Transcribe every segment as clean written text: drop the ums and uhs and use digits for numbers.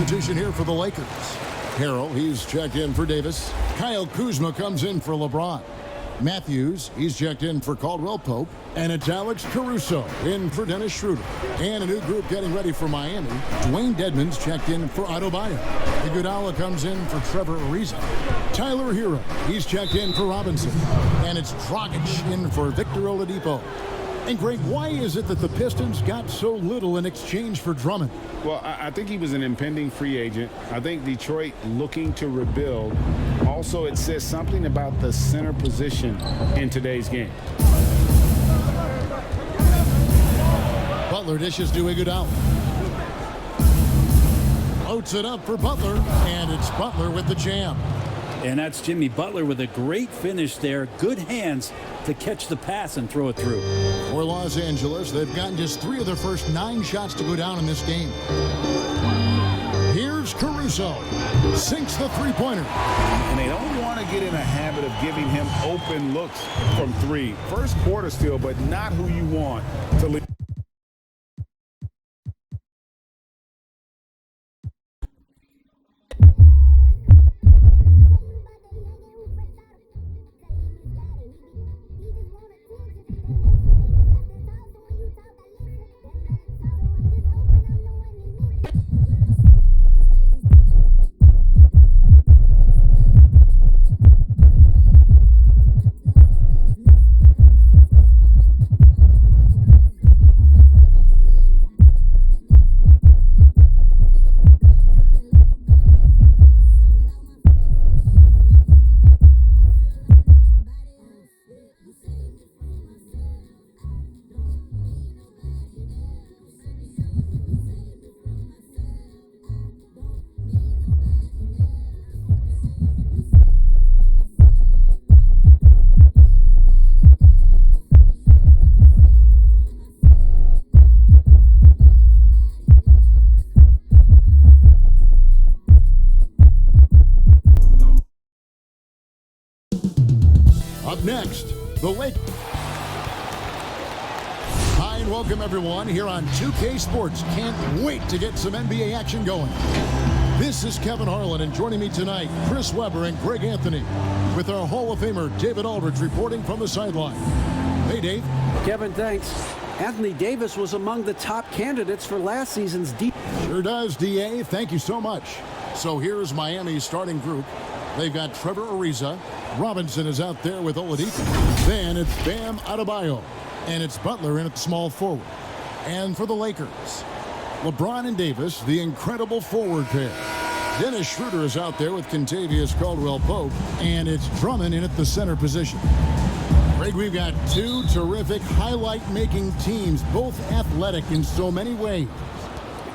substitution here for the Lakers. Harrell, he's checked in for Davis. Kyle Kuzma comes in for LeBron. Matthews, he's checked in for Caldwell Pope. And it's Alex Caruso in for Dennis Schroeder. And a new group getting ready for Miami. Dwayne Dedmon's checked in for Adebayo. Iguodala comes in for Trevor Ariza. Tyler Hero, he's checked in for Robinson. And it's Dragic in for Victor Oladipo. And Greg, why is it that the Pistons got so little in exchange for Drummond? Well, I think he was an impending free agent. I think Detroit looking to rebuild. Also, it says something about the center position in today's game. Butler dishes to Iguodala. Floats it up for Butler, and it's Butler with the jam. And that's Jimmy Butler with a great finish there. Good hands to catch the pass and throw it through. For Los Angeles, they've gotten just 3 of their first 9 shots to go down in this game. Here's Caruso. Sinks the three-pointer. And they don't want to get in a habit of giving him open looks from 3. First quarter still, but not who you want to lead. Next, the Lake. Hi and welcome everyone here on 2K Sports. Can't wait to get some NBA action going. This is Kevin Harlan, and joining me tonight, Chris Webber and Greg Anthony, with our Hall of Famer David Aldridge reporting from the sideline. Hey, Dave. Kevin, thanks. Anthony Davis was among the top candidates for last season's D. Sure does, DA. Thank you so much. So here's Miami's starting group. They've got Trevor Ariza. Robinson is out there with Oladipo. Then it's Bam Adebayo. And it's Butler in at small forward. And for the Lakers, LeBron and Davis, the incredible forward pair. Dennis Schroeder is out there with Kentavious Caldwell-Pope. And it's Drummond in at the center position. Greg, we've got 2 terrific highlight-making teams, both athletic in so many ways.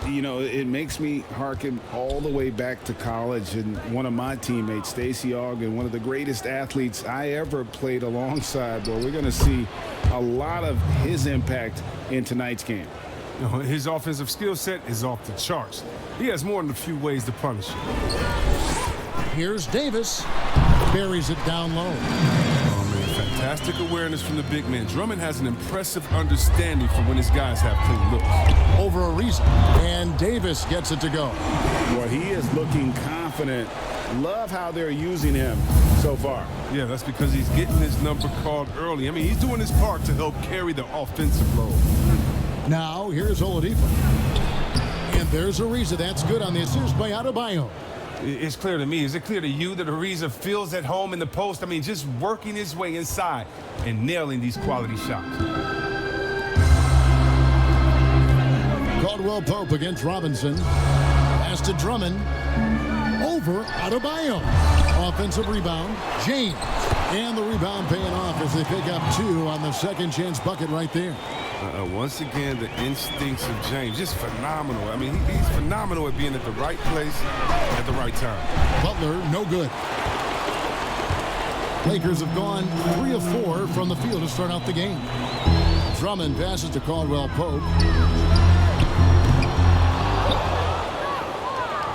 You know, it makes me hearken all the way back to college, and one of my teammates, Stacey Ogden, one of the greatest athletes I ever played alongside. Well, we're going to see a lot of his impact in tonight's game. You know, his offensive skill set is off the charts. He has more than a few ways to punish you. Here's Davis. Buries it down low. Fantastic awareness from the big man. Drummond has an impressive understanding for when his guys have clean looks. Over Ariza, and Davis gets it to go. Well, he is looking confident. Love how they're using him so far. Yeah, that's because he's getting his number called early. I mean, he's doing his part to help carry the offensive load. Now, here's Oladipo. And there's Ariza. That's good on the assist by Adebayo. It's clear to me. Is it clear to you that Ariza feels at home in the post? I mean, just working his way inside and nailing these quality shots. Caldwell-Pope against Robinson. Pass to Drummond. Over Adebayo. Offensive rebound. James. And the rebound paying off as they pick up 2 on the second chance bucket right there. Once again, the instincts of James, just phenomenal. I mean, he's phenomenal at being at the right place at the right time. Butler, no good. Lakers have gone 3 of 4 from the field to start out the game. Drummond passes to Caldwell-Pope.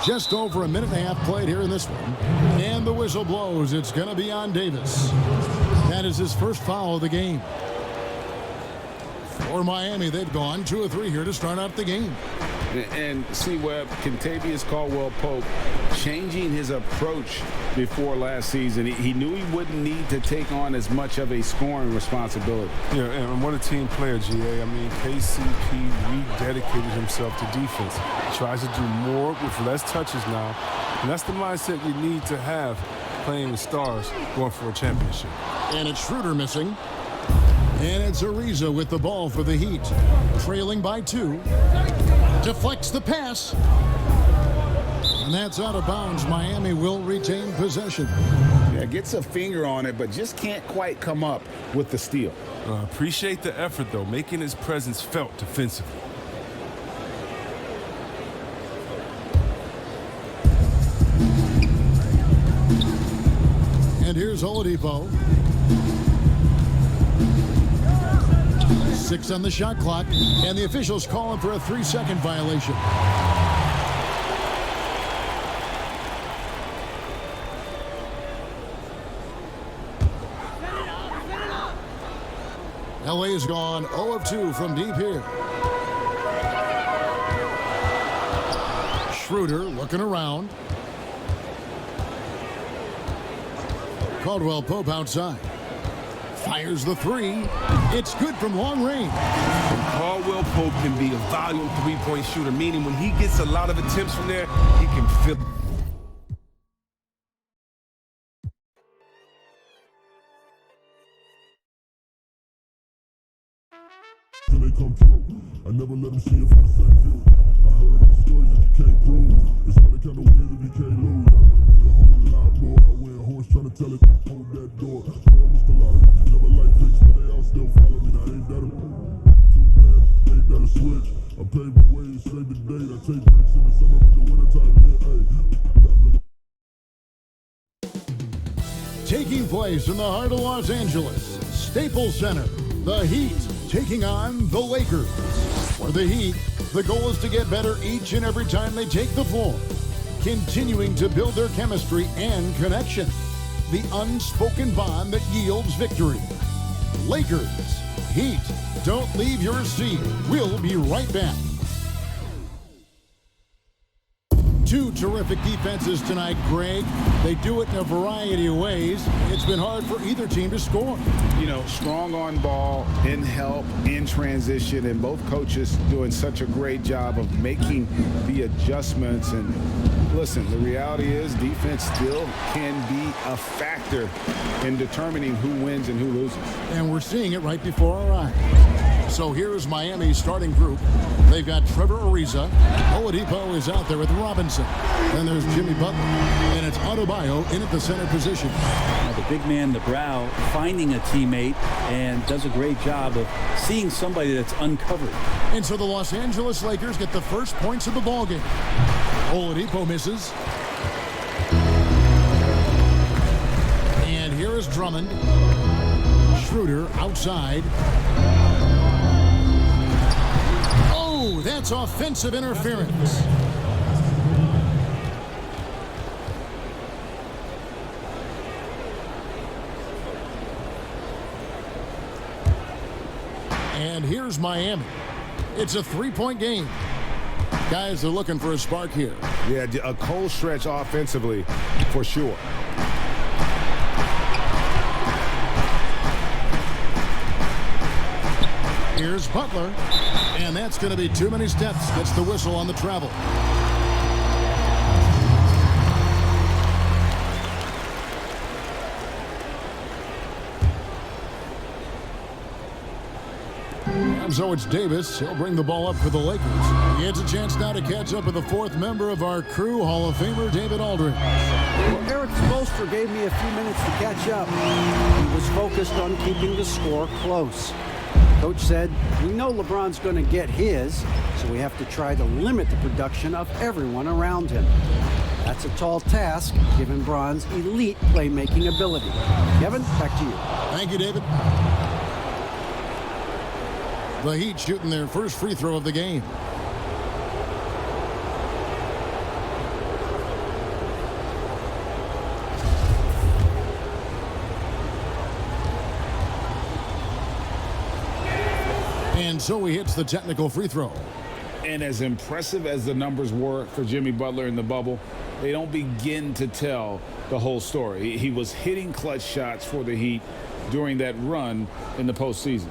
Just over a minute and a half played here in this one. And the whistle blows. It's going to be on Davis. That is his first foul of the game. For Miami, they've gone 2 of 3 here to start out the game. And see where Kentavious Caldwell-Pope changing his approach before last season. He knew he wouldn't need to take on as much of a scoring responsibility. Yeah, and what a team player, GA. I mean, KCP rededicated himself to defense. Tries to do more with less touches now. And that's the mindset you need to have playing with stars going for a championship. And it's Schroeder missing. And it's Ariza with the ball for the Heat. Trailing by 2. Deflects the pass. And that's out of bounds. Miami will retain possession. Yeah, gets a finger on it, but just can't quite come up with the steal. Appreciate the effort, though, making his presence felt defensively. And here's Oladipo. 6 on the shot clock, and the officials calling for a 3-second violation. LA's gone 0 of 2 from deep here. Schroeder looking around. Caldwell-Pope outside. Fires the 3. It's good from long range. Caldwell-Pope can be a volume three-point shooter, meaning when he gets a lot of attempts from there, he can fill. They come true. I never let them see it from the same view. I heard the stories that you can't prove. It's all the kind of weird that you can't lose. A whole lot more. I wear a horse trying to tell it. Hold that door. Promised a lot. Never like pics, but they all still follow me. Now ain't that a too bad? Ain't that a switch? I pave the way, save the date. I take breaks in the summer, in the wintertime. Taking place in the heart of Los Angeles, Staples Center, the Heat taking on the Lakers. For the Heat, the goal is to get better each and every time they take the floor, continuing to build their chemistry and connection, the unspoken bond that yields victory. Lakers, Heat, don't leave your seat. We'll be right back. Two terrific defenses tonight, Greg. They do it in a variety of ways. It's been hard for either team to score. You know, strong on ball, in help, in transition, and both coaches doing such a great job of making the adjustments. And listen, the reality is defense still can be a factor in determining who wins and who loses. And we're seeing it right before our eyes. So here's Miami's starting group. They've got Trevor Ariza. Oladipo is out there with Robinson. Then there's Jimmy Butler. And it's Adebayo in at the center position. Now the big man, the brow, finding a teammate and does a great job of seeing somebody that's uncovered. And so the Los Angeles Lakers get the first points of the ballgame. Oladipo misses. And here is Drummond. Schroeder outside. Oh, that's offensive interference. And here's Miami. It's a three-point game. Guys are looking for a spark here. Yeah, a cold stretch offensively for sure. Here's Butler, and that's going to be too many steps. Gets the whistle on the travel. And so it's Davis. He'll bring the ball up for the Lakers. He gets a chance now to catch up with the fourth member of our crew, Hall of Famer David Aldridge. Well, Eric Spoelstra gave me a few minutes to catch up. He was focused on keeping the score close. Coach said, we know LeBron's going to get his, so we have to try to limit the production of everyone around him. That's a tall task, given Bron's elite playmaking ability. Kevin, back to you. Thank you, David. The Heat shooting their first free throw of the game. And so he hits the technical free throw. And as impressive as the numbers were for Jimmy Butler in the bubble, they don't begin to tell the whole story. He was hitting clutch shots for the Heat during that run in the postseason.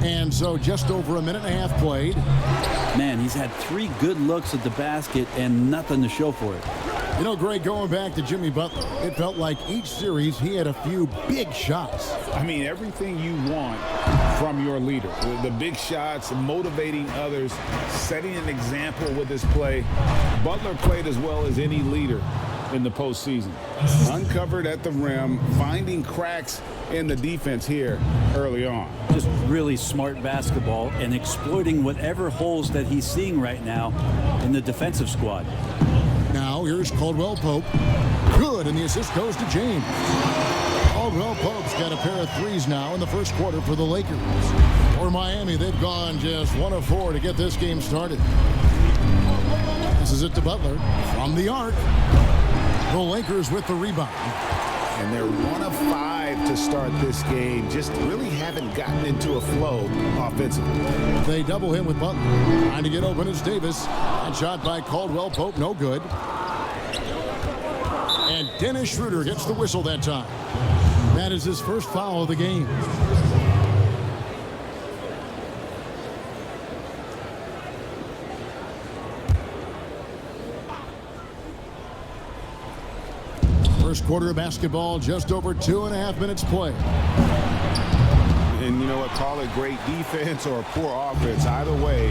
And so just over a minute and a half played. Man, he's had 3 good looks at the basket and nothing to show for it. You know, Greg, going back to Jimmy Butler, it felt like each series he had a few big shots. I mean, everything you want from your leader. The big shots, motivating others, setting an example with his play. Butler played as well as any leader in the postseason. Uncovered at the rim, finding cracks in the defense here early on. Just really smart basketball and exploiting whatever holes that he's seeing right now in the defensive squad. Now here's Caldwell Pope. Good, and the assist goes to James. Caldwell Pope's got a pair of threes now in the first quarter for the Lakers. For Miami, they've gone just 1 of 4 to get this game started. This is it to Butler from the arc. The Lakers with the rebound. And they're 1 of 5 to start this game. Just really haven't gotten into a flow offensively. They double him with Butler. Trying to get open is Davis. That shot by Caldwell Pope, no good. And Dennis Schroeder gets the whistle that time. That is his first foul of the game. First quarter of basketball, just over 2.5 minutes play. And you know what, call it great defense or poor offense. Either way,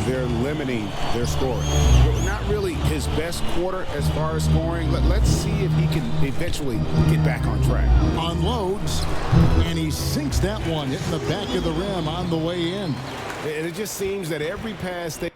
they're limiting their scoring. But not really his best quarter as far as scoring. Let's see if he can eventually get back on track. Unloads, and he sinks that one, hitting the back of the rim on the way in. And it just seems that every pass they